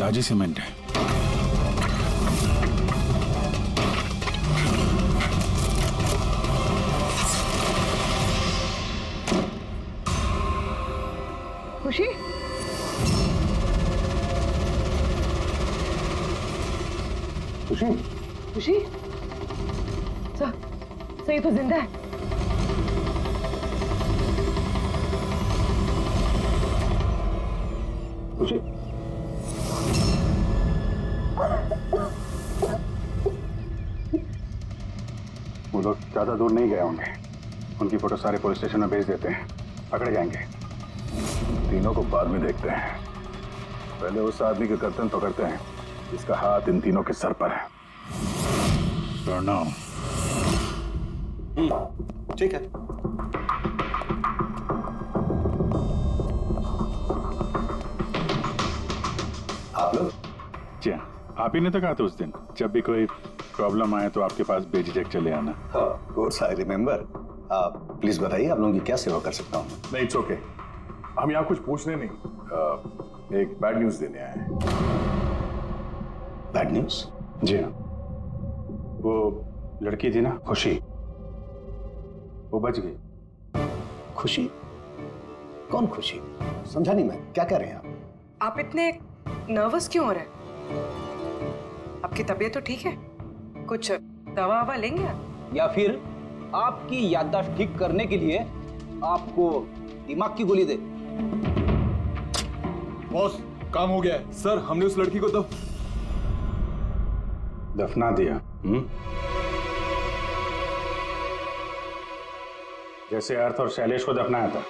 ताजी सीमेंट है। खुशी, खुशी, खुशी, सही तो जिंदा है। खुशी, वो लोग ज्यादा दूर नहीं गए होंगे। उनकी फोटो सारे पुलिस स्टेशन में भेज देते हैं, पकड़े जाएंगे। तीनों को बाद में देखते हैं, पहले उस आदमी के गर्दन पकड़ते हैं जिसका हाथ इन तीनों के सर पर है। प्रणव, ठीक है। आप लोग? जी हाँ, आप ही ने तो कहा था उस दिन, जब भी कोई प्रॉब्लम आए तो आपके पास बेझिझक चले आना। Of course I remember. आप प्लीज बताइए, आप लोगों की क्या सेवा कर सकता हूँ? नहीं, इट्स ओके। हम यहाँ कुछ पूछने नहीं, एक बैड न्यूज देने आए हैं। Bad news? जी हाँ, वो लड़की थी ना खुशी, वो बच गई। खुशी? कौन खुशी? समझा नहीं मैं, क्या कह रहे हैं आप? आप इतने नर्वस क्यों हो रहे हैं? आपकी तबीयत तो ठीक है? कुछ दवा ववा लेंगे आप? या फिर आपकी याददाश्त ठीक करने के लिए आपको दिमाग की गोली दे? बॉस, काम हो गया है। सर, हमने उस लड़की को दफना दिया। जैसे अर्थ और शैलेश को दफनाया था।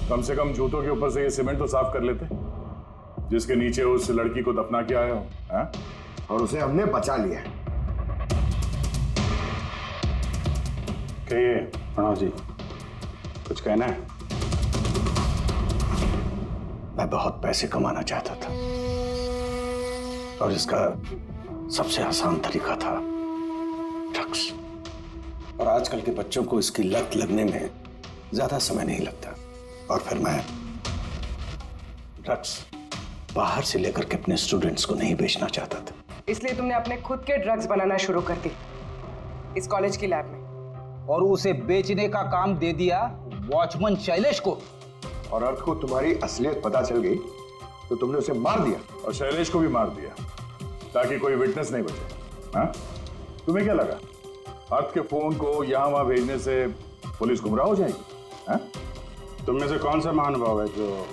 कम से कम जूतों के ऊपर से ये सीमेंट तो साफ कर लेते, जिसके नीचे उस लड़की को दफना के आए हो। हाँ? और उसे हमने बचा लिया। कहिए प्रणव जी, कुछ कहना है? मैं बहुत पैसे कमाना चाहता था और इसका सबसे आसान तरीका था ड्रग्स। और आजकल के बच्चों को इसकी लत लगने में ज्यादा समय नहीं लगता। और फिर मैं ड्रग्स बाहर से लेकर के अपने स्टूडेंट्स को नहीं बेचना चाहता था। इसलिए तुमने अपने खुद के ड्रग्स बनाना शुरू कर दी इस कॉलेज की लैब में। और उसे बेचने का काम दे दिया वॉचमैन शैलेश को। और अर्थ को तुम्हारी असलियत पता चल गई तो तुमने उसे मार दिया। और शैलेश को भी मार दिया ताकि कोई विटनेस नहीं बचे। हाँ? तुम्हें क्या लगा अर्थ के फोन को यहां वहां भेजने से पुलिस गुमराह हो जाएगी? हाँ? तुम में से कौन सा महानुभाव है जो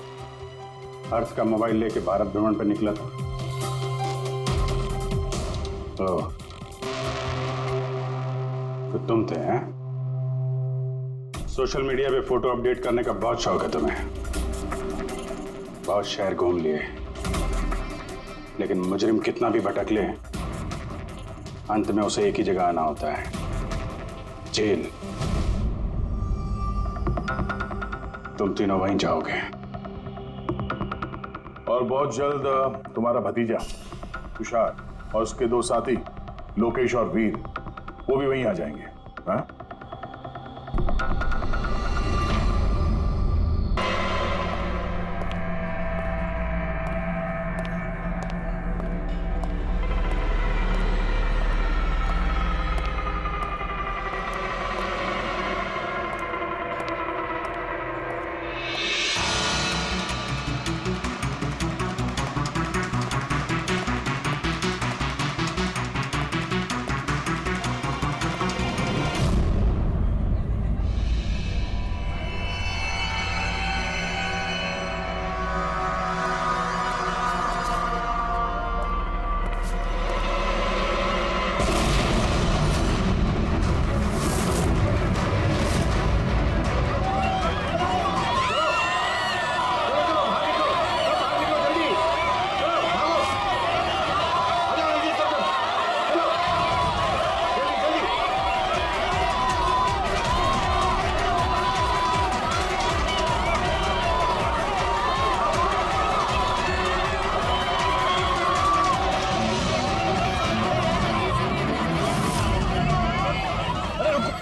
अर्थ का मोबाइल लेके भारत भ्रमण पर निकला था? तो तुम थे, हैं? सोशल मीडिया पे फोटो अपडेट करने का बहुत शौक है तुम्हें। बहुत शहर घूम लिए, लेकिन मुजरिम कितना भी भटक ले, अंत में उसे एक ही जगह आना होता है, जेल। तुम तीनों वहीं जाओगे। और बहुत जल्द तुम्हारा भतीजा तुषार और उसके दो साथी लोकेश और वीर, वो भी वहीं आ जाएंगे। हाँ?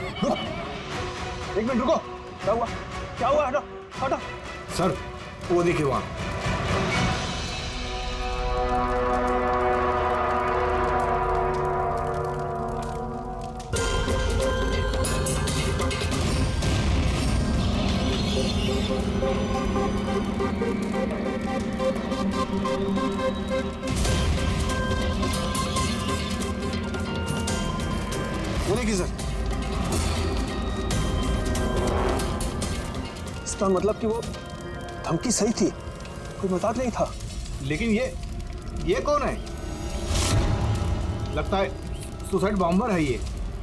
एक मिनट रुको, क्या हुआ? क्या हुआ? हटो हटो। सर वो देखिए वहां। वो देखिए सर, इसका मतलब कि वो धमकी सही थी, कोई मजाक नहीं था। लेकिन ये कौन है? लगता है सुसाइड बॉम्बर है ये।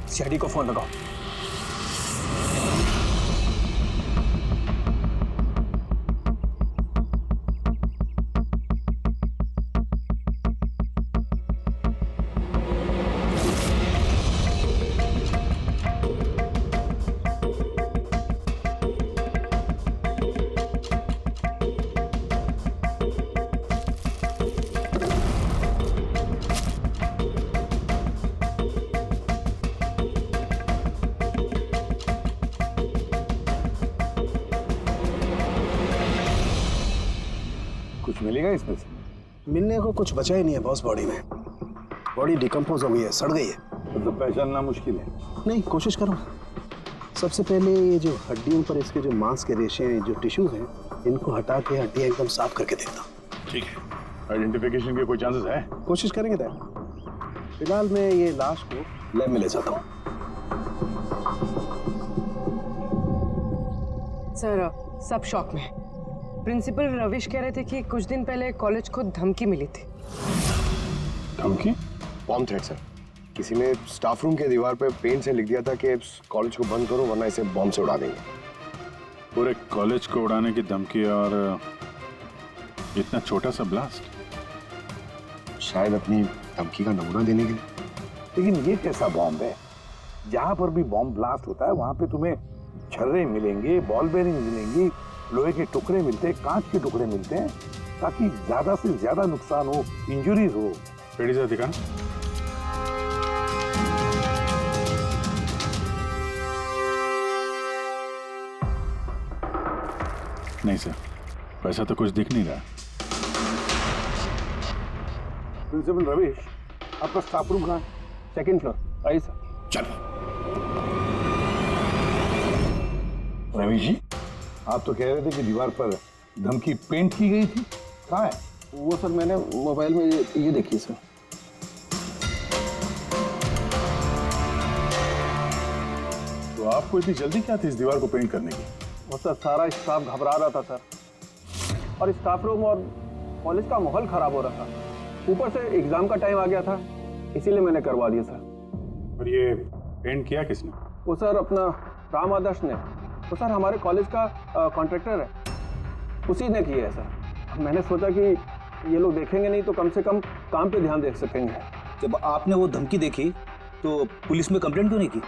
सीआईडी को फोन लगाओ। कुछ मिलेगा इसमें से? मिलने को कुछ बचा ही नहीं है बॉस। बॉडी में बॉडी डिकम्पोज हो गई है, सड़ गई है। मतलब पहचानना मुश्किल है। नहीं, कोशिश करो। सबसे पहले ये जो हड्डियों पर इसके जो मांस के रेशे हैं, जो टिश्यूज हैं, इनको हटा के हड्डियां एकदम साफ करके देखता हूँ। ठीक है, आइडेंटिफिकेशन के कोई चांसेस है? कोशिश करेंगे तय। फिलहाल मैं ये लाश को लैब में ले जाता हूँ। सर सब शॉक में हैं। प्रिंसिपल रविश कह रहे थे कि कुछ दिन पहले कॉलेज को धमकी मिली थी। धमकी? Bomb threat sir. किसी ने स्टाफ रूम के दीवार पे पेन से लिख दिया था कि कॉलेज को बंद करो वरना इसे बॉम्ब से उड़ा देंगे। पूरे कॉलेज को उड़ाने की धमकी और इतना छोटा सा ब्लास्ट? शायद अपनी धमकी का नमूना देने के लिए। लेकिन ये कैसा बॉम्ब है? जहां पर भी बॉम्ब ब्लास्ट होता है वहां पे तुम्हें छर्रे मिलेंगे, बॉल बेरिंग मिलेंगी, लोहे के टुकड़े मिलते हैं, कांच के टुकड़े मिलते हैं, ताकि ज्यादा से ज्यादा नुकसान हो, इंजरीज हो। पेड़ी से दिखाना। नहीं सर, वैसा तो कुछ दिख नहीं रहा। प्रिंसिपल रविश, आपका स्टाफ रूम कहाँ है? Second floor. आइए सर। चलो। रविश जी, आप तो कह रहे थे कि दीवार पर धमकी पेंट की गई थी, कहाँ है? वो सर मैंने मोबाइल में ये देखिए सर। तो आपको इतनी जल्दी क्या थी इस दीवार को पेंट करने की? वो सर सारा स्टाफ घबरा रहा था सर, और स्टाफ रूम और कॉलेज का माहौल खराब हो रहा था। ऊपर से एग्जाम का टाइम आ गया था, इसीलिए मैंने करवा दिया सर। और ये पेंट किया किसने? वो सर अपना राम आदर्श ने। वो सर हमारे कॉलेज का कॉन्ट्रैक्टर है, उसी ने किया है सर। मैंने सोचा कि ये लोग देखेंगे नहीं तो कम से कम काम पे ध्यान दे सकेंगे। जब आपने वो धमकी देखी तो पुलिस में कंप्लेंट क्यों नहीं की?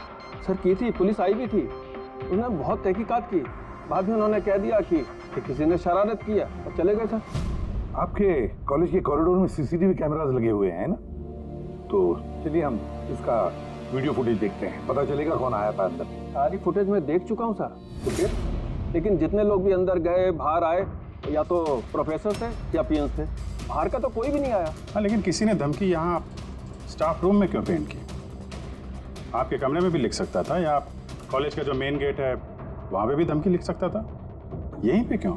सर की थी, पुलिस आई भी थी, उन्होंने बहुत तहकीकात की। बाद में उन्होंने कह दिया कि किसी ने शरारत किया और चले गए सर। आपके कॉलेज के कॉरिडोर में सीसीटीवी कैमरास लगे हुए हैं ना? तो चलिए हम इसका वीडियो फुटेज देखते हैं, पता चलेगा कौन आया था अंदर। सारी फुटेज मैं देख चुका हूँ सर। तो फिर लेकिन जितने लोग भी अंदर गए बाहर आए, या तो प्रोफेसर थे या पीएन थे, बाहर का तो कोई भी नहीं आया। हाँ, लेकिन किसी ने धमकी यहाँ स्टाफ रूम में क्यों पेंट की? आपके कमरे में भी लिख सकता था, या कॉलेज का जो मेन गेट है वहां पे भी धमकी लिख सकता था। यहीं पे क्यों?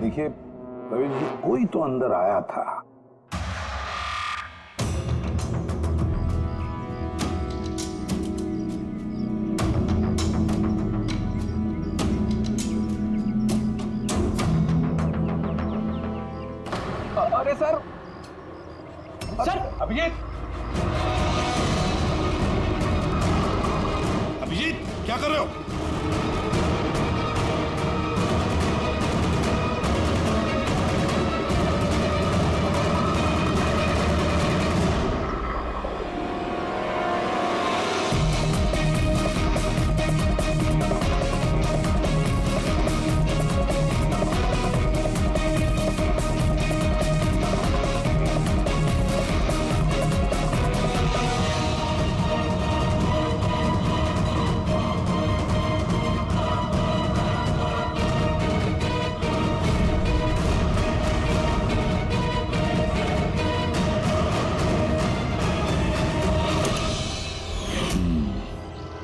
देखिए रविश जी, कोई तो अंदर आया था। अरे सर, सर अभिजीत, अभिजीत क्या कर रहे हो?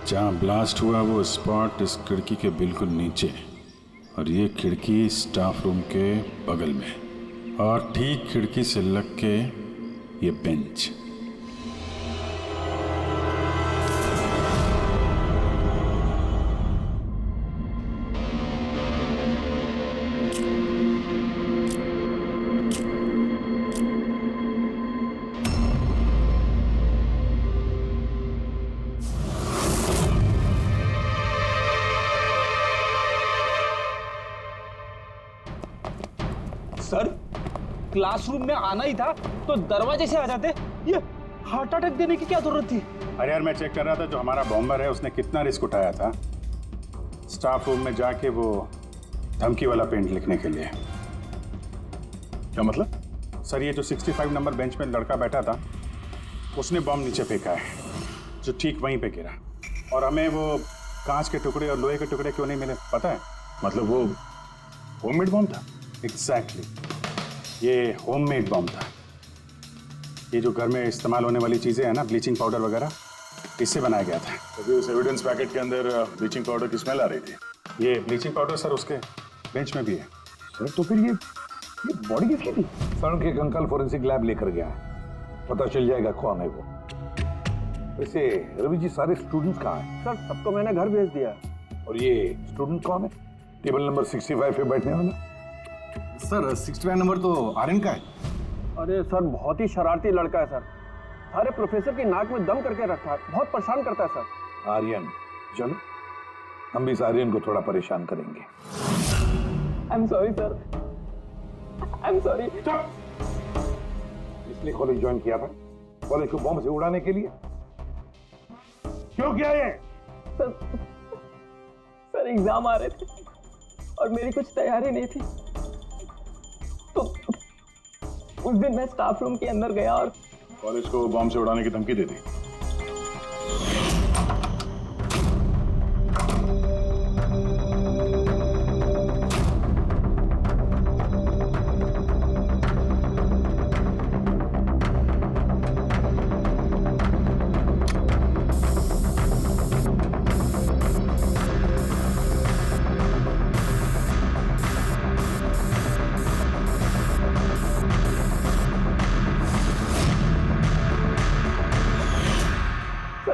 जहाँ ब्लास्ट हुआ वो स्पॉट इस खिड़की के बिल्कुल नीचे, और ये खिड़की स्टाफ रूम के बगल में, और ठीक खिड़की से लग के ये बेंच। सर, क्लासरूम में आना ही था तो दरवाजे से आ जाते। ये हार्ट अटैक देने की क्या जरूरत थी? अरे यार, मैं चेक कर रहा था जो हमारा बॉम्बर है उसने कितना रिस्क उठाया था स्टाफ रूम में जाके वो धमकी वाला पेंट लिखने के लिए। क्या मतलब? सर, ये जो 65 नंबर बेंच में लड़का बैठा था उसने बॉम्ब नीचे फेंका है जो ठीक वहीं पे गिरा, और हमें वो कांच के टुकड़े और लोहे के टुकड़े क्यों नहीं मिले पता है? मतलब वो होममेड बॉम्ब था? एग्जैक्टली, ये होममेड बॉम्ब था। ये जो घर में इस्तेमाल होने वाली चीज़ें हैं ना, ब्लीचिंग पाउडर वगैरह, इससे बनाया गया था। तभी उस एविडेंस पैकेट के अंदर ब्लीचिंग पाउडर की स्मेल आ रही थी। ये ब्लीचिंग पाउडर सर उसके बेंच में भी है। सर तो फिर ये बॉडी किसकी थी? सर के कंकाल फोरेंसिक लैब लेकर गया है, पता चल जाएगा कौन है वो। वैसे रवि जी, सारे स्टूडेंट्स कहाँ हैं? सर सबको मैंने घर भेज दिया। और ये स्टूडेंट कौन है टेबल नंबर 65 पे बैठने वाला? सर 65 नंबर तो आर्यन का है। अरे सर बहुत ही शरारती लड़का है सर, सारे प्रोफेसर की नाक में दम करके रखा है, बहुत परेशान करता है सर। आर्यन, चलो हम भी इस आर्यन को थोड़ा परेशान करेंगे। I am sorry sir, I am sorry. इसलिए कॉलेज ज्वाइन किया था, कॉलेज को बॉम्ब से उड़ाने के लिए? क्यों किया ये? सर एग्जाम आ रहे थे और मेरी कुछ तैयारी नहीं थी, तो उस दिन मैं स्टाफ रूम के अंदर गया और कॉलेज को बॉम्ब से उड़ाने की धमकी दे दी।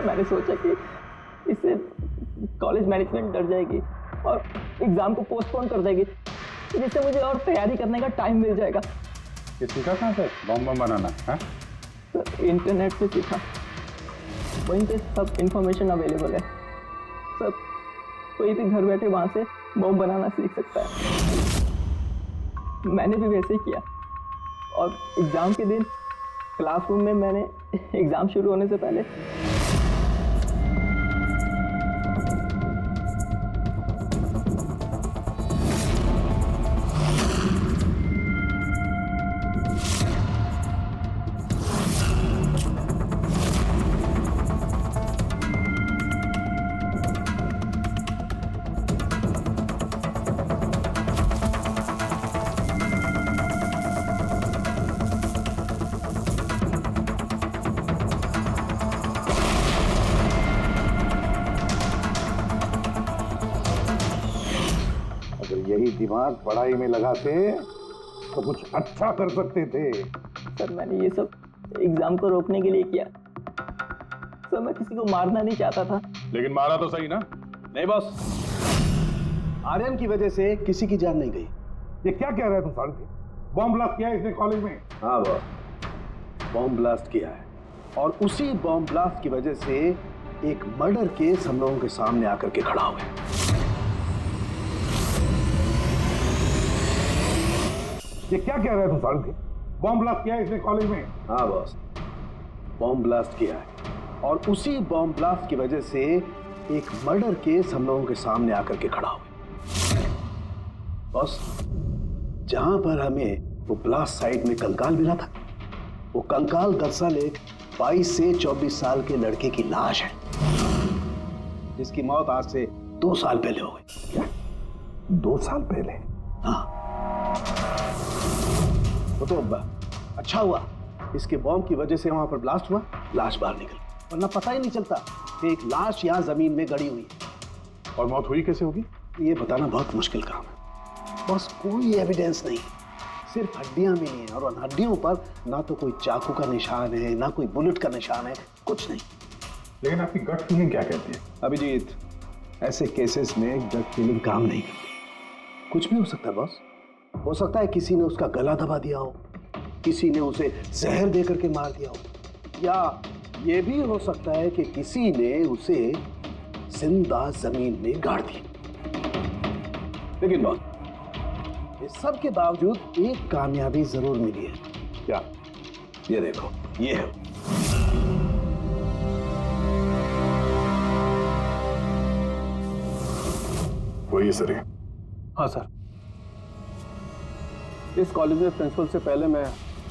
मैंने सोचा कि इससे कॉलेज मैनेजमेंट डर जाएगी और एग्जाम को पोस्टपोन कर देगी, जिससे मुझे और तैयारी करने का टाइम मिल जाएगा। ये सीखा कहाँ से बॉम्ब बनाना है? सर इंटरनेट पे सीखा, वहीं पे सब इंफॉर्मेशन अवेलेबल है सर, कोई भी घर बैठे वहाँ से बॉम्ब बनाना सीख सकता है। मैंने भी वैसे ही किया और एग्ज़ाम के दिन क्लासरूम में मैंने एग्ज़ाम शुरू होने से पहले यही दिमाग पढ़ाई में लगाते तो कुछ अच्छा कर सकते थे। सर मैंने ये सब एग्जाम को रोकने के लिए किया सर, मैं किसी को मारना नहीं चाहता था। लेकिन मारा तो सही ना? नहीं बॉस, आर्यन की वजह से किसी की जान नहीं गई। ये क्या कह रहा है तू साढ़े? बॉम्ब ब्लास्ट किया है इसने कॉलेज में? हाँ बॉस, बॉम्ब ब्लास्ट किया है और उसी बॉम्ब ब्लास्ट की वजह से एक मर्डर केस हम लोगों के सामने आकर के खड़ा हुआ है। ये क्या कह रहा है तू साढ़े? बॉम्ब ब्लास्ट किया है इसने कॉलेज में? हाँ बॉस, बॉम्ब ब्लास्ट किया है और उसी बॉम्ब ब्लास्ट की वजह से एक मर्डर केस हम लोगों के सामने आकर के खड़ा हुआ। बॉस, जहां पर हमें वो ब्लास्ट साइट में कंकाल मिला था, वो कंकाल दरअसल एक 22 से 24 साल के लड़के की लाश है, जिसकी मौत आज से 2 साल पहले हो गई। क्या? 2 साल पहले? हाँ, वो तो अच्छा हुआ इसके बॉम्ब की वजह से वहां पर ब्लास्ट हुआ, लाश बाहर निकल। वरना पता ही नहीं चलता कि एक लाश यहाँ जमीन में गड़ी हुई है। और मौत हुई कैसे होगी? ये बताना बहुत मुश्किल काम है बस। कोई एविडेंस नहीं, सिर्फ हड्डियां मिली हैं और उन हड्डियों पर ना तो कोई चाकू का निशान है ना कोई बुलेट का निशान है, कुछ नहीं। लेकिन आपकी गट फीलिंग क्या कहती है? अभिजीत, ऐसे केसेस में गट फीलिंग काम नहीं करती। कुछ भी हो सकता है बॉस। हो सकता है किसी ने उसका गला दबा दिया हो, किसी ने उसे जहर दे करके मार दिया हो, या ये भी हो सकता है कि किसी ने उसे जिंदा जमीन में गाड़ दिया। लेकिन बॉस, इस सब के बावजूद एक कामयाबी जरूर मिली है। क्या? ये देखो, ये है। वही सर है। हाँ सर, इस कॉलेज में प्रिंसिपल से पहले मैं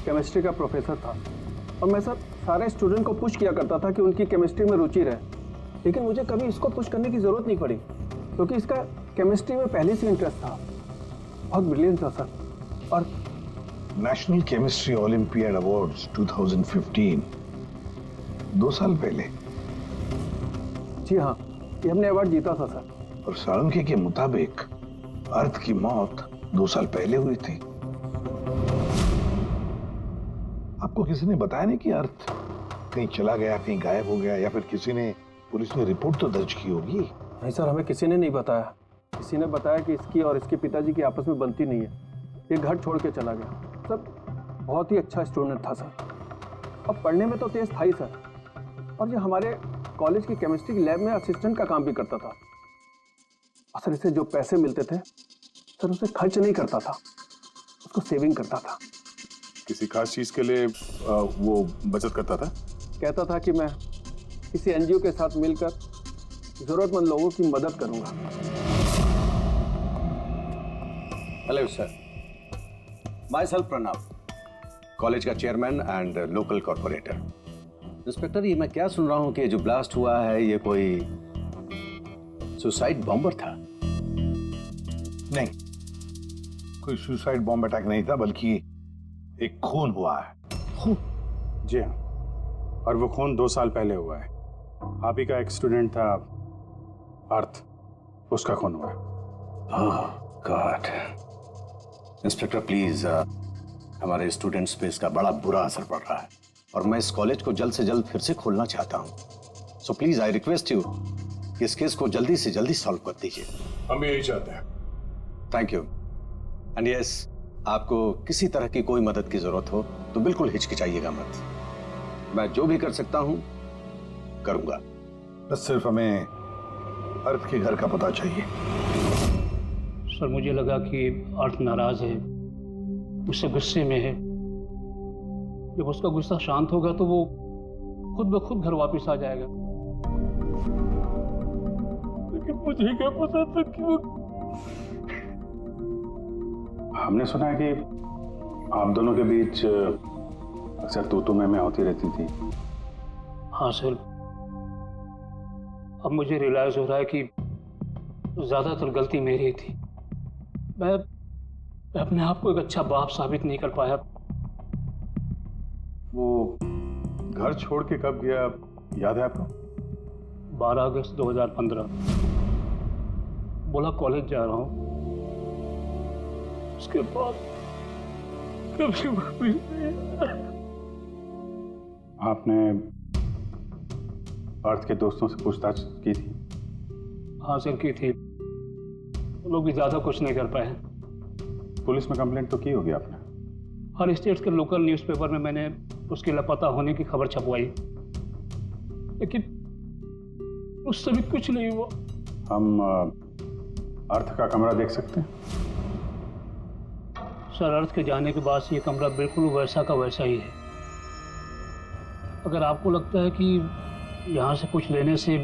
केमिस्ट्री का प्रोफेसर था और मैं सर सारे स्टूडेंट को पुश किया करता था कि उनकी केमिस्ट्री में रुचि रहे, लेकिन मुझे कभी इसको पुश करने की ज़रूरत नहीं पड़ी क्योंकि इसका केमिस्ट्री में पहले से इंटरेस्ट था। बहुत ब्रिलियंट था सर। और नेशनल केमिस्ट्री ओलंपियाड अवार्ड्स 2015 2 साल पहले। जी हाँ, ये हमने अवार्ड जीता था सर। और साळुंखे के मुताबिक अर्थ की मौत 2 साल पहले हुई थी। आपको किसी ने बताया नहीं कि अर्थ कहीं चला गया, कहीं गायब हो गया, या फिर किसी ने, पुलिस ने रिपोर्ट तो दर्ज की होगी? नहीं सर, हमें किसी ने नहीं बताया। किसी ने बताया कि इसकी और इसके पिताजी की आपस में बनती नहीं है, ये घर छोड़ के चला गया। सर बहुत ही अच्छा स्टूडेंट था सर, और पढ़ने में तो तेज था ही सर। और ये हमारे कॉलेज की केमिस्ट्री की लैब में असिस्टेंट का काम भी करता था। और सर इसे जो पैसे मिलते थे सर उसे खर्च नहीं करता था, उसको सेविंग करता था। किसी खास चीज के लिए वो बचत करता था? कहता था कि मैं किसी एनजीओ के साथ मिलकर जरूरतमंद लोगों की मदद करूंगा। Hello sir, myself Pranav, college का chairman and local corporator. Inspector, ये मैं क्या सुन रहा हूँ कि जो ब्लास्ट हुआ है ये कोई सुसाइड बॉम्बर था? नहीं, कोई सुसाइड बॉम्ब अटैक नहीं था, बल्कि एक खून हुआ है। खून? जी हाँ, और वो खून 2 साल पहले हुआ है। आप ही का एक स्टूडेंट था अर्थ, उसका खून हुआ है। ओह गॉड। इंस्पेक्टर प्लीज, हमारे स्टूडेंट्स पे इसका बड़ा बुरा असर पड़ रहा है और मैं इस कॉलेज को जल्द से जल्द फिर से खोलना चाहता हूँ। So please I request you कि इस केस को जल्दी से जल्दी सॉल्व कर दीजिए। हम भी यही चाहते हैं। Thank you. एंड यस, आपको किसी तरह की कोई मदद की जरूरत हो तो बिल्कुल हिचकिचाइएगा मत। मैं जो भी कर सकता हूं करूंगा। बस सिर्फ हमें अर्थ के घर का पता चाहिए। सर मुझे लगा कि अर्थ नाराज है, उससे गुस्से में है। जब उसका गुस्सा शांत होगा तो वो खुद ब खुद घर वापस आ जाएगा। लेकिन मुझे क्या पता था कि वो... हमने सुना है कि आप दोनों के बीच अक्सर तू मैं होती रहती थी। हाँ सर, अब मुझे रियलाइज हो रहा है कि ज्यादातर गलती मेरी थी। मैं अपने आप को एक अच्छा बाप साबित नहीं कर पाया। वो घर छोड़ के कब गया, याद है आपको? 12 अगस्त 2015। बोला कॉलेज जा रहा हूँ, उसके बाद कभी वापस नहीं। आपने अर्थ के दोस्तों से पूछताछ की थी? हाँ सर, की थी। वो लोग भी ज्यादा कुछ नहीं कर पाए। पुलिस में कंप्लेंट तो की होगी आपने? हर स्टेट के लोकल न्यूज़पेपर में मैंने उसके लापता होने की खबर छपवाई, लेकिन उससे भी कुछ नहीं हुआ। हम अर्थ का कमरा देख सकते हैं? सर, अर्थ के जाने के बाद से ये कमरा बिल्कुल वैसा का वैसा ही है। अगर आपको लगता है कि यहाँ से कुछ लेने से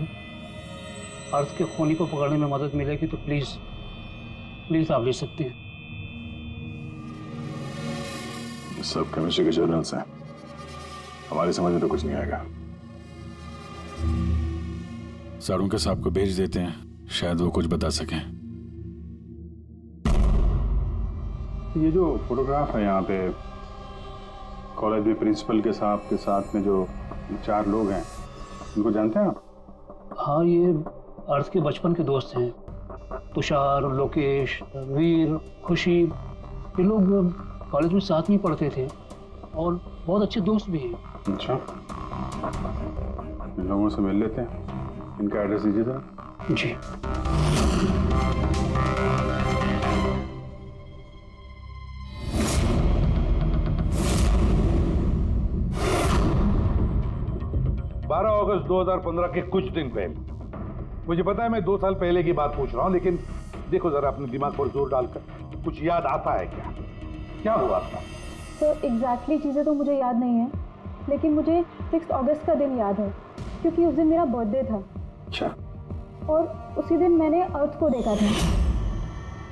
अर्थ के खूनी को पकड़ने में मदद मिलेगी तो प्लीज आप ले सकते हैं। सब केमिस्ट्री के जर्नल्स हैं, हमारी समझ में तो कुछ नहीं आएगा। साळुंखे साहब को भेज देते हैं, शायद वो कुछ बता सकें। ये जो फोटोग्राफ है यहाँ पे कॉलेज में प्रिंसिपल के साहब के साथ में जो 4 लोग हैं, उनको जानते हैं आप? हाँ, ये अर्थ के बचपन के दोस्त हैं। तुषार, लोकेश, वीर, खुशी, ये लोग कॉलेज में साथ में पढ़ते थे और बहुत अच्छे दोस्त भी हैं। अच्छा, इन लोगों से मिल लेते हैं। इनका एड्रेस दीजिए जरा। जी। अगस्त 2015 के कुछ दिन पहले, मुझे पता है मैं 2 साल पहले की बात पूछ रहा हूं, लेकिन देखो जरा अपने दिमाग पर जोर डालकर, कुछ याद आता है क्या? क्या हुआ था? तो एग्जैक्टली चीज़ें तो मुझे याद नहीं है, लेकिन मुझे 6 अगस्त का दिन याद है क्योंकि उस दिन मेरा बर्थडे था। अच्छा। और उसी दिन मैंने अर्थ को देखा था।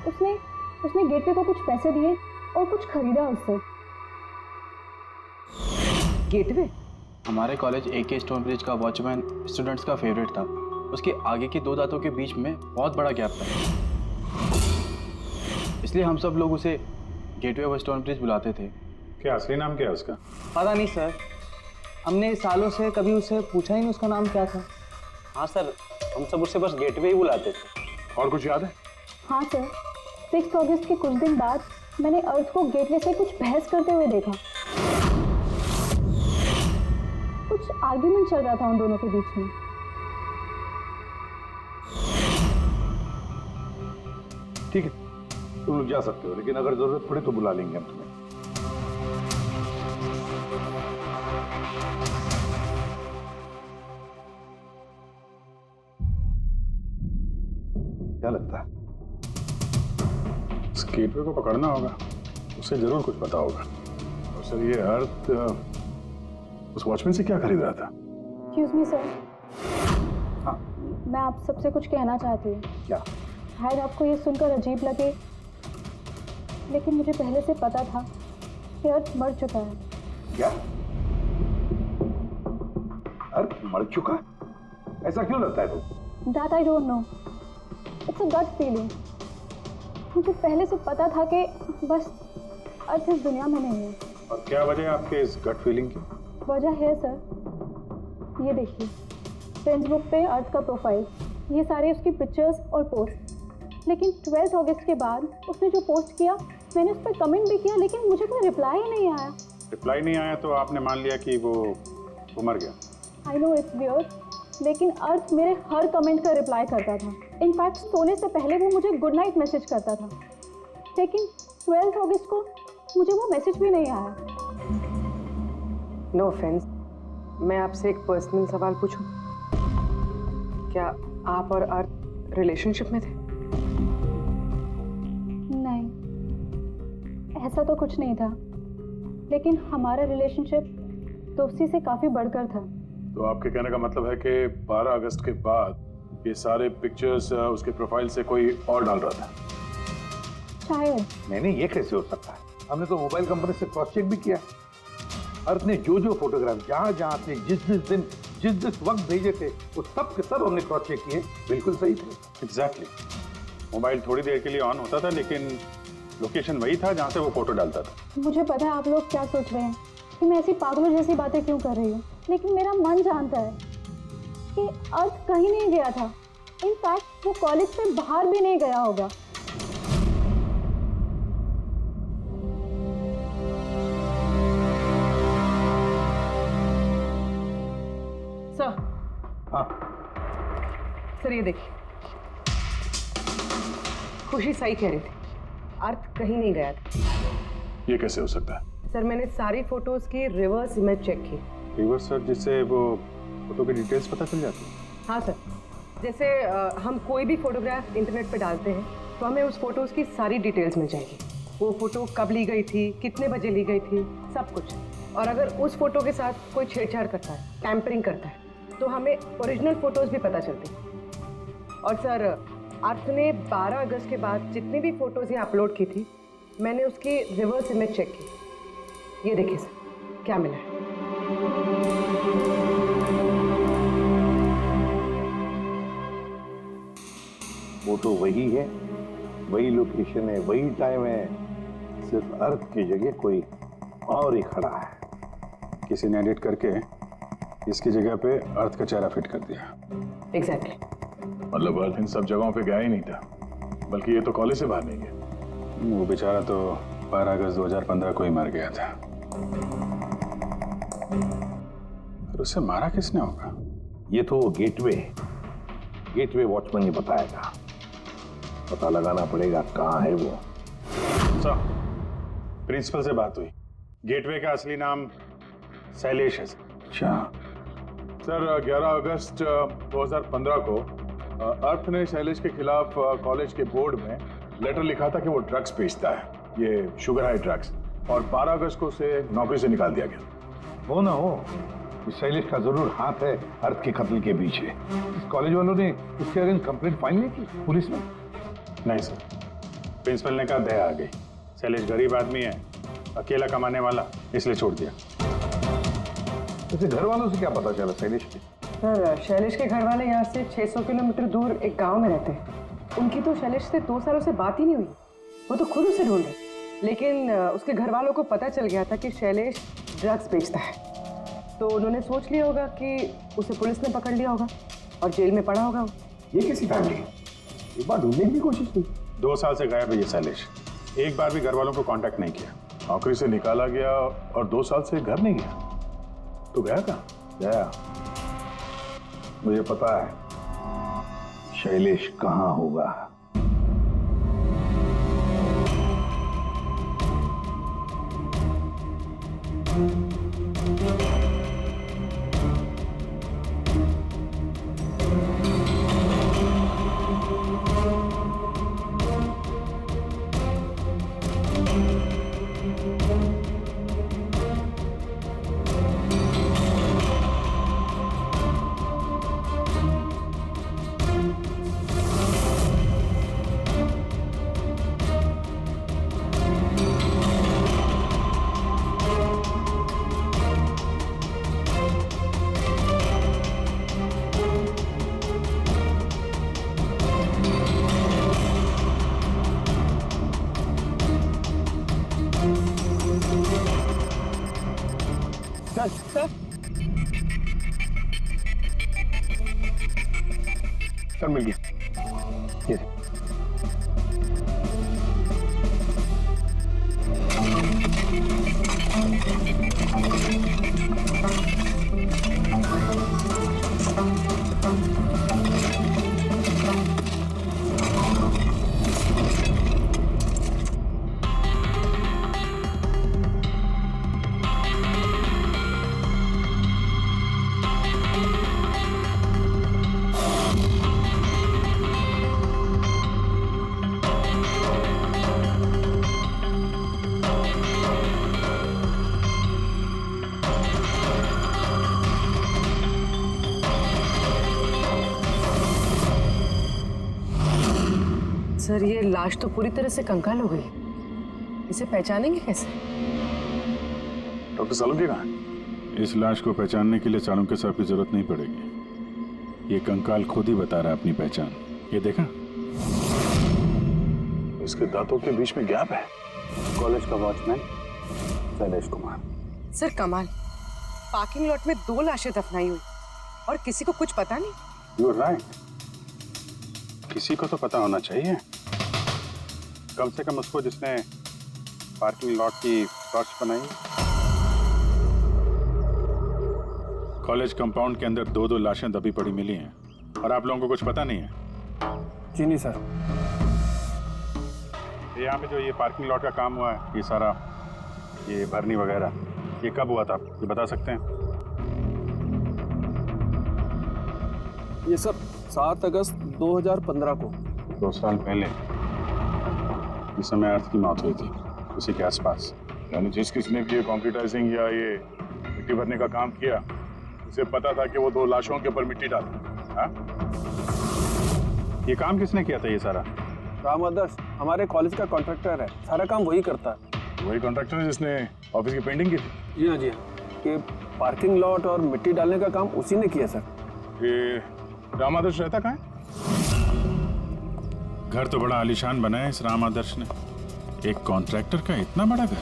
उसने गेटवे को कुछ पैसे दिए और कुछ खरीदा उससे। गेटवे? हमारे कॉलेज AK स्टोन ब्रिज का वॉचमैन स्टूडेंट्स का फेवरेट था। उसके आगे के 2 दांतों के बीच में बहुत बड़ा गैप था, इसलिए हम सब लोग उसे गेटवे ऑफ स्टोन ब्रिज बुलाते थे। क्या असली नाम क्या है उसका? पता नहीं सर, हमने सालों से कभी उससे पूछा ही नहीं उसका नाम क्या था। हाँ सर, हम सब उससे बस गेटवे ही बुलाते थे। और कुछ याद है? हाँ सर, 6 अगस्त के कुछ दिन बाद मैंने अर्थ को गेटवे से कुछ बहस करते हुए देखा। कुछ आर्ग्यूमेंट चल रहा था उन दोनों के बीच में। ठीक है, तुम लोग जा सकते हो, लेकिन अगर जरूरत पड़े तो बुला लेंगे हम तुम्हें। क्या लगता है? इस गेटवे को पकड़ना होगा, उसे जरूर कुछ पता होगा। और सर, ये अर्थ उस वॉचमैन से क्या खरीद रहा था? एक्सक्यूज मी सर, हाँ, मैं आप सबसे कुछ कहना चाहती हूँ। क्या? शायद आपको ये सुनकर अजीब लगे, लेकिन मुझे पहले से पता था कि अर्थ मर चुका है। क्या? अर्थ मर चुका? ऐसा क्यों लगता है तुम? That I don't know. It's a gut feeling. मुझे पहले से पता था कि बस अर्थ इस दुनिया में नहीं है। और क्या वजह है आपके इस गट फीलिंग की? वजह है सर, ये देखिए, फेसबुक पे अर्थ का प्रोफाइल, ये सारे उसकी पिक्चर्स और पोस्ट। लेकिन 12 अगस्त के बाद उसने जो पोस्ट किया, मैंने उस पर कमेंट भी किया, लेकिन मुझे कोई रिप्लाई ही नहीं आया। रिप्लाई नहीं आया तो आपने मान लिया कि वो मर गया? आई नो इट्स वियर्ड, लेकिन अर्थ मेरे हर कमेंट का रिप्लाई करता था। इनफैक्ट सोने से पहले वो मुझे गुड नाइट मैसेज करता था। लेकिन 12 अगस्त को मुझे वो मैसेज भी नहीं आया। नो ऑफेंस, मैं आपसे एक पर्सनल सवाल पूछूं? क्या आप और अर्थ रिलेशनशिप में थे? नहीं, ऐसा तो कुछ नहीं था, लेकिन हमारा रिलेशनशिप दोस्ती से काफ़ी बढ़कर था। तो आपके कहने का मतलब है कि 12 अगस्त के बाद ये सारे पिक्चर्स उसके प्रोफाइल से कोई और डाल रहा था? शायद। नहीं, ये कैसे हो सकता है? हमने तो मोबाइल कंपनी से क्रॉस चेक भी किया। अर्थ ने जो फोटोग्राफ जहां से जिस दिन जिस वक्त भेजे थे, वो सब के सब हमने क्रॉस चेक किए, बिल्कुल सही थे। एग्जैक्टली। मोबाइल थोड़ी देर के लिए ऑन होता था, लेकिन लोकेशन वही था जहां से वो फोटो डालता था। मुझे पता है आप लोग क्या सोच रहे हैं कि मैं ऐसी पागलों जैसी बातें क्यों कर रही हूँ, लेकिन मेरा मन जानता है कि अर्थ कहीं नहीं गया था। इनफैक्ट वो कॉलेज से बाहर भी नहीं गया होगा। सर। हाँ सर, ये देखिए, खुशी सही कह रही थी, अर्थ कहीं नहीं गया था। ये कैसे हो सकता है? सर, मैंने सारी फोटोज की रिवर्स इमेज चेक की। रिवर्स सर, जिससे वो फोटो की डिटेल्स पता चल जाती है? हाँ सर, जैसे हम कोई भी फोटोग्राफ इंटरनेट पे डालते हैं तो हमें उस फोटोज की सारी डिटेल्स मिल जाएगी। वो फोटो कब ली गई थी, कितने बजे ली गई थी, सब कुछ। और अगर उस फोटो के साथ कोई छेड़छाड़ करता है, टैंपरिंग करता है, तो हमें ओरिजिनल फोटोज भी पता चलती हैं। और सर, अर्थ ने 12 अगस्त के बाद जितनी भी फोटोज यहाँ अपलोड की थी, मैंने उसकी रिवर्स इमेज चेक की। ये देखिए सर, क्या मिला है। फोटो वही है, वही लोकेशन है, वही टाइम है, सिर्फ अर्थ की जगह कोई और ही खड़ा है। किसी ने एडिट करके इसकी जगह पे अर्थ का चेहरा फिट कर दिया। एग्जैक्टली। मतलब अर्थ इन सब जगहों पे गया ही नहीं था, बल्कि ये तो कॉलेज से बाहर नहीं गया। वो बेचारा तो 12 अगस्त 2015 को ही मर गया था। फिर उसे मारा किसने होगा? ये तो गेटवे वॉचमैन ही बताएगा। पता लगाना पड़ेगा कहाँ है वो। सर, प्रिंसिपल से बात हुई। गेटवे का असली नाम शैलेश है। अच्छा सर, 11 अगस्त 2015 को अर्थ ने शैलेश के खिलाफ कॉलेज के बोर्ड में लेटर लिखा था कि वो ड्रग्स बेचता है, ये शुगर हाई ड्रग्स, और 12 अगस्त को उसे नौकरी से निकाल दिया गया। हो ना हो, इस शैलेश का जरूर हाथ है अर्थ के कत्ल के पीछे। इस कॉलेज वालों ने उसके अगेंस्ट कंप्लेंट फाइल नहीं की पुलिस में? नहीं सर, प्रिंसिपल ने कहा दया आ गई। शैलेश गरीब आदमी है, अकेला कमाने वाला, इसलिए छोड़ दिया। वैसे घर वालों से क्या पता चला शैलेश के? सर, शैलेश के घर वाले यहाँ से 600 किलोमीटर दूर एक गांव में रहते हैं। उनकी तो शैलेश से 2 सालों से बात ही नहीं हुई। वो तो खुद उसे ढूंढ रहे, लेकिन उसके घर वालों को पता चल गया था कि शैलेश ड्रग्स बेचता है। तो उन्होंने सोच लिया होगा कि उसे पुलिस ने पकड़ लिया होगा और जेल में पड़ा होगा। ये कैसी फैमिली? एक बार ढूंढने की कोशिश की। 2 साल से गायब है ये शैलेश। एक बार भी घर वालों को कांटेक्ट नहीं किया। नौकरी से निकाला गया और 2 साल से घर नहीं गया, तो गया कहाँ? गया, मुझे पता है शैलेश कहाँ होगा। सर मिल गया। ये सर, ये लाश तो पूरी तरह से कंकाल हो गई। इसे पहचानेंगे कैसे? डॉक्टर सालुंके कहाँ है? इस लाश को पहचानने के लिए चाणक्य साहब की जरूरत नहीं पड़ेगी। ये कंकाल खुद ही बता रहा है अपनी पहचान। ये देखा, इसके दांतों के बीच में गैप है। कॉलेज का वॉचमैन शैलेश कुमार। सर कमाल, पार्किंग लॉट में 2 लाशें दफनाई हुई और किसी को कुछ पता नहीं। यू आर राइट, किसी को तो पता होना चाहिए, कम से कम उसको जिसने पार्किंग लॉट की टॉर्च बनाई। कॉलेज कंपाउंड के अंदर 2-2 लाशें दबी पड़ी मिली हैं और आप लोगों को कुछ पता नहीं है? जी नहीं सर। यहाँ पे जो ये पार्किंग लॉट का काम हुआ है, ये सारा ये भरनी वगैरह, ये कब हुआ था, ये बता सकते हैं? ये सर 7 अगस्त 2015 को। 2 साल पहले, इस समय अर्थ की मौत हुई थी, उसी के आसपास। यानी जिस किसने भी ये कंक्रीटाइजिंग या ये मिट्टी भरने का काम किया, उसे पता था कि वो 2 लाशों के ऊपर मिट्टी डाले। हाँ? ये काम किसने किया था ये सारा? राम आदर्श हमारे कॉलेज का कॉन्ट्रैक्टर है, सारा काम वही करता है। वही कॉन्ट्रैक्टर है जिसने ऑफिस की पेंटिंग की थी? जी हाँ जी हाँ, ये पार्किंग लॉट और मिट्टी डालने का काम उसी ने किया सर। ये राम आदर्श रहता कहाँ है? घर तो बड़ा आलीशान बना है इस राम आदर्श ने। एक कॉन्ट्रैक्टर का इतना बड़ा घर।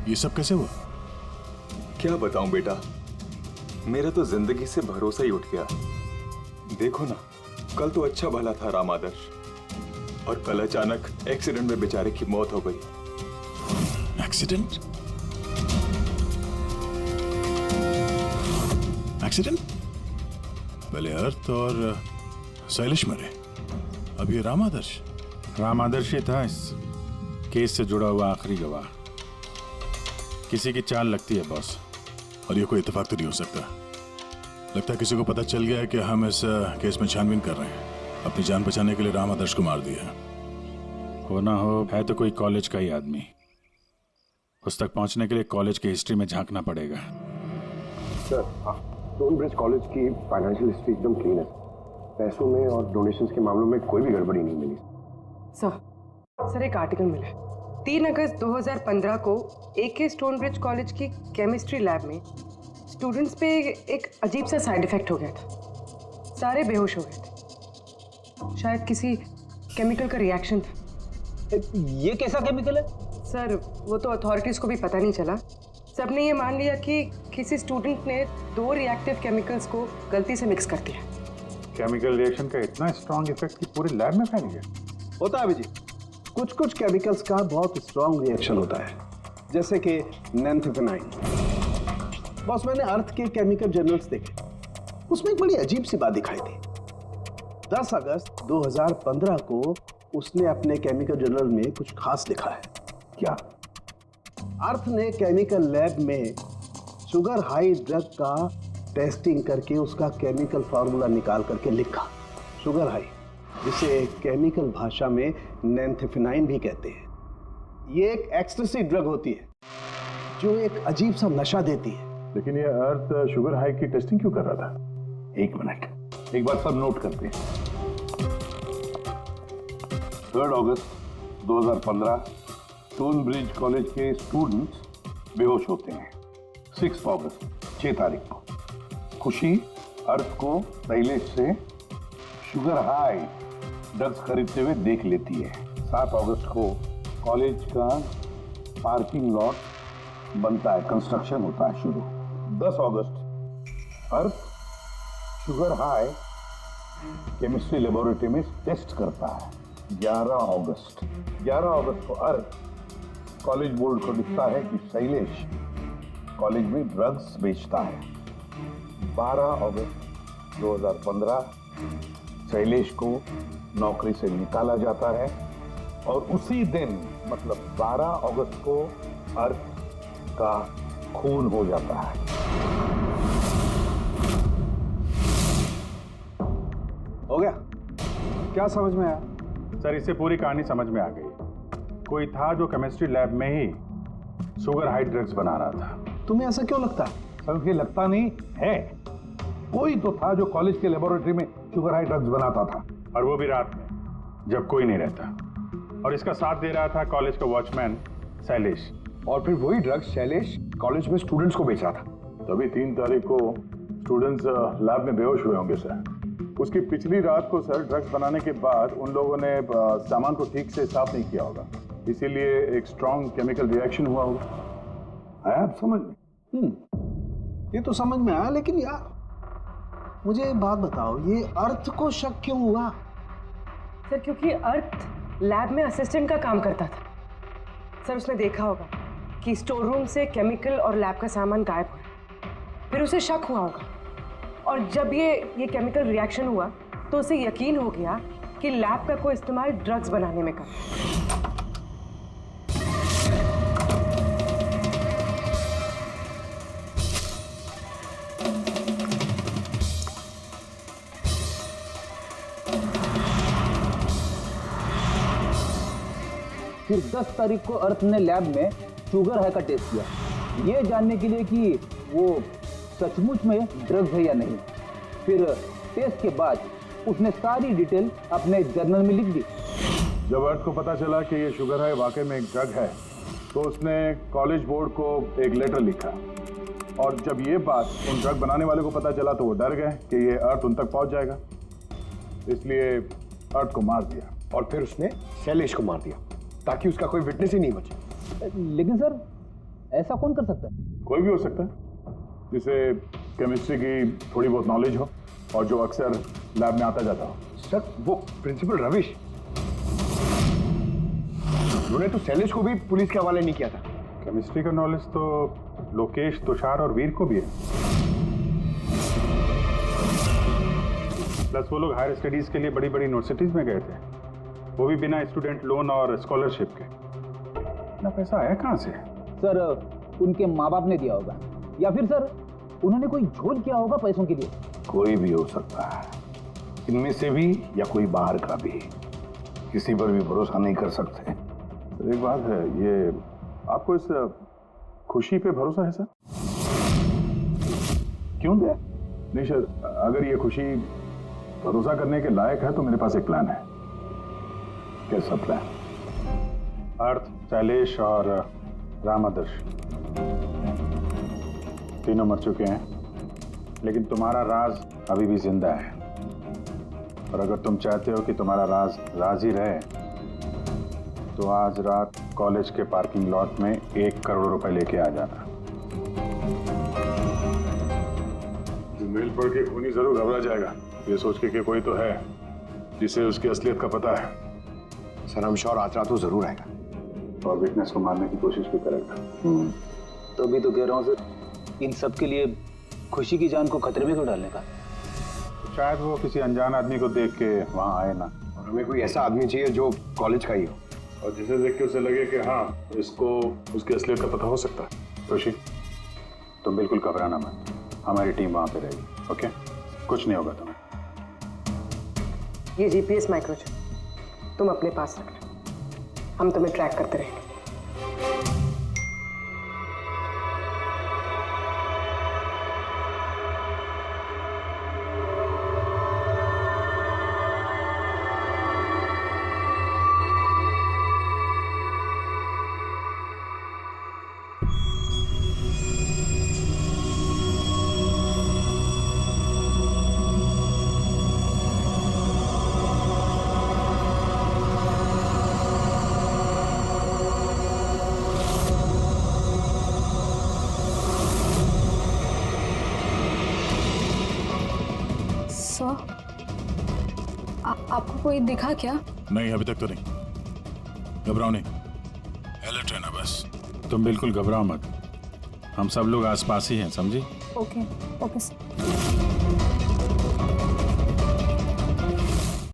ये सब कैसे हुआ? क्या बताऊं बेटा, मेरा तो जिंदगी से भरोसा ही उठ गया। देखो ना, कल तो अच्छा भला था राम आदर्श, और कल अचानक एक्सीडेंट में बेचारे की मौत हो गई। एक्सीडेंट? एक्सीडेंट? पहले अर्थ और शैलेश मरे, अब ये राम आदर्श। राम आदर्श ही था इस केस से जुड़ा हुआ आखिरी गवाह। किसी की चाल लगती है बॉस। और ये कोई इत्तेफाक तो नहीं हो सकता। लगता है किसी को पता चल गया है कि हम इस केस में छानबीन कर रहे हैं। अपनी जान बचाने के लिए राम आदर्श को मार दिया। हो ना हो, है तो कोई कॉलेज का ही आदमी। उस तक पहुंचने के लिए कॉलेज की हिस्ट्री में झांकना पड़ेगा। सर, स्टोनब्रिज कॉलेज की फाइनेंशियल हिस्ट्री एकदम क्लीन है। पैसों में और डोनेशंस के मामलों में कोई भी गड़बड़ी नहीं मिली। सर एक आर्टिकल मिला है। 3 अगस्त 2015 को AK स्टोनब्रिज कॉलेज की केमिस्ट्री लैब में स्टूडेंट्स पे एक अजीब सा साइड इफेक्ट हो गया था। सारे बेहोश हो गए थे। शायद किसी केमिकल का रिएक्शन था। ये कैसा केमिकल है? सर वो तो अथॉरिटीज को भी पता नहीं चला। सबने ये मान लिया कि किसी स्टूडेंट ने 2 रिएक्टिव केमिकल्स को गलती से मिक्स कर दिया। केमिकल रिएक्शन का इतना स्ट्रॉन्ग इफेक्ट कि पूरे लैब में फैल गया। होता है अभिजीत, कुछ केमिकल्स का बहुत स्ट्रॉन्ग रिएक्शन होता है, जैसे कि नैंथेफेनाइन। बॉस, मैंने अर्थ के केमिकल जर्नल्स देखे, उसमें एक बड़ी अजीब सी बात दिखाई थी। 10 अगस्त 2015 को उसने अपने केमिकल जर्नल में कुछ खास लिखा है। क्या? अर्थ ने केमिकल लैब में शुगर हाई ड्रग का टेस्टिंग करके उसका केमिकल फार्मूला निकाल करके लिखा। शुगर हाई, जिसे केमिकल भाषा में नैंथेफेनाइन भी कहते हैं। ये एक एक्सटेसी ड्रग होती है जो एक अजीब सा नशा देती है। लेकिन ये अर्थ शुगर हाई की टेस्टिंग क्यों कर रहा था? 1 मिनट, एक बात सब नोट करते हैं। 3 अगस्त 2015 स्टोनब्रिज कॉलेज के स्टूडेंट्स बेहोश होते हैं। 6 अगस्त 6 तारीख को खुशी अर्थ को शैलेश से शुगर हाई ड्रग्स खरीदते हुए देख लेती है। 7 अगस्त को कॉलेज का पार्किंग लॉट बनता है, कंस्ट्रक्शन होता है शुरू। 10 अगस्त अर्थ शुगर हाई केमिस्ट्री लेबोरेटरी में टेस्ट करता है। 11 अगस्त को अर्थ कॉलेज बोर्ड को लिखता है कि शैलेश कॉलेज में ड्रग्स बेचता है। 12 अगस्त 2015 शैलेश को नौकरी से निकाला जाता है और उसी दिन मतलब 12 अगस्त को अर्थ का खून हो जाता है। हो गया? क्या समझ में आया? सर इससे पूरी कहानी समझ में आ गई। कोई था जो केमिस्ट्री लैब में ही शुगर हाई ड्रग्स बना रहा था। तुम्हें ऐसा क्यों लगता है? समझिए, लगता नहीं है। कोई तो था जो कॉलेज के लेबोरेटरी में शुगर हाई ड्रग्स बनाता था, और वो भी रात में जब कोई नहीं रहता। और इसका साथ दे रहा था कॉलेज का वॉचमैन शैलेश। और फिर वही ड्रग्स शैलेश कॉलेज में स्टूडेंट्स को बेच रहा था। तभी 3 तारीख को स्टूडेंट्स लैब में बेहोश हुए होंगे सर। उसकी पिछली रात को सर ड्रग्स बनाने के बाद उन लोगों ने सामान को ठीक से साफ नहीं किया होगा, इसीलिए एक स्ट्रॉन्ग केमिकल रिएक्शन हुआ होगा। आया आप समझ में? ये तो समझ में आया, लेकिन यार मुझे एक बात बताओ, ये अर्थ को शक क्यों हुआ? सर क्योंकि अर्थ लैब में असिस्टेंट का काम करता था। सर उसने देखा होगा कि स्टोर रूम से केमिकल और लैब का सामान गायब हो गया। फिर उसे शक हुआ होगा, और जब ये केमिकल रिएक्शन हुआ तो उसे यकीन हो गया कि लैब का कोई इस्तेमाल ड्रग्स बनाने में कर। फिर 10 तारीख को अर्थ ने लैब में शुगर हाई का टेस्ट किया, ये जानने के लिए कि वो सचमुच में ड्रग्स है या नहीं। फिर टेस्ट के बाद उसने सारी डिटेल अपने जर्नल में लिख दी। जब अर्थ को पता चला कि ये शुगर हाई वाकई में एक ड्रग है, तो उसने कॉलेज बोर्ड को एक लेटर लिखा। और जब ये बात उन ड्रग बनाने वाले को पता चला तो वो डर गए कि ये अर्थ उन तक पहुंच जाएगा, इसलिए अर्थ को मार दिया। और फिर उसने शैलेश को मार दिया ताकि उसका कोई विटनेस ही नहीं बचे। लेकिन सर ऐसा कौन कर सकता है? कोई भी हो सकता है जिसे केमिस्ट्री की थोड़ी बहुत नॉलेज हो और जो अक्सर लैब में आता जाता हो। सर वो प्रिंसिपल रविश, उन्होंने तो शैलेश को भी पुलिस के हवाले नहीं किया था। केमिस्ट्री का नॉलेज तो लोकेश, तुषार और वीर को भी है। प्लस वो लोग हायर स्टडीज के लिए बड़ी बड़ी यूनिवर्सिटीज में गए थे, वो भी बिना स्टूडेंट लोन और स्कॉलरशिप के। इतना पैसा आया कहाँ से? सर उनके माँ बाप ने दिया होगा, या फिर सर उन्होंने कोई झोल किया होगा पैसों के लिए। कोई भी हो सकता है, इनमें से भी या कोई बाहर का भी। किसी पर भी भरोसा नहीं कर सकते। एक बात है, ये आपको इस खुशी पे भरोसा है सर? क्यों दे? नहीं सर, अगर ये खुशी भरोसा करने के लायक है तो मेरे पास एक प्लान है। कैसा प्लान? अर्थ, शैलेश और राम आदर्श तीनों मर चुके हैं, लेकिन तुम्हारा राज अभी भी जिंदा है। और अगर तुम चाहते हो कि तुम्हारा राज राज ही रहे तो आज रात कॉलेज के पार्किंग लॉट में 1 करोड़ रुपए लेके आ जाना। मेल पढ़ के खूनी जरूर घबरा जाएगा, ये सोच के कि कोई तो है जिसे उसकी असलियत का पता है। सर हम श्योर आज रात तो जरूर आएगा और विटनेस को मारने की कोशिश भी करेगा। तो भी तो कह रहा हूँ सर, इन सब के लिए खुशी की जान को खतरे में क्यों डालने का? शायद वो किसी अनजान आदमी को देख के वहां आए ना। और हमें कोई ऐसा आदमी चाहिए जो कॉलेज का ही हो और जिसे देख के उसे लगे कि हाँ इसको उसकी असलियत का पता हो सकता है। खुशी, तुम बिल्कुल घबराना मत, हमारी टीम वहां पे रहेगी। ओके, कुछ नहीं होगा तुम्हें। ये जीपीएस माइक्रोचिप तुम अपने पास रखना, हम तुम्हें ट्रैक करते रहेंगे। आपको कोई दिखा क्या? नहीं, अभी तक तो नहीं। घबराओ नहीं, अलर्ट रहना बस। तुम बिल्कुल घबराओ मत, हम सब लोग आसपास ही हैं, समझी? Okay okay sir.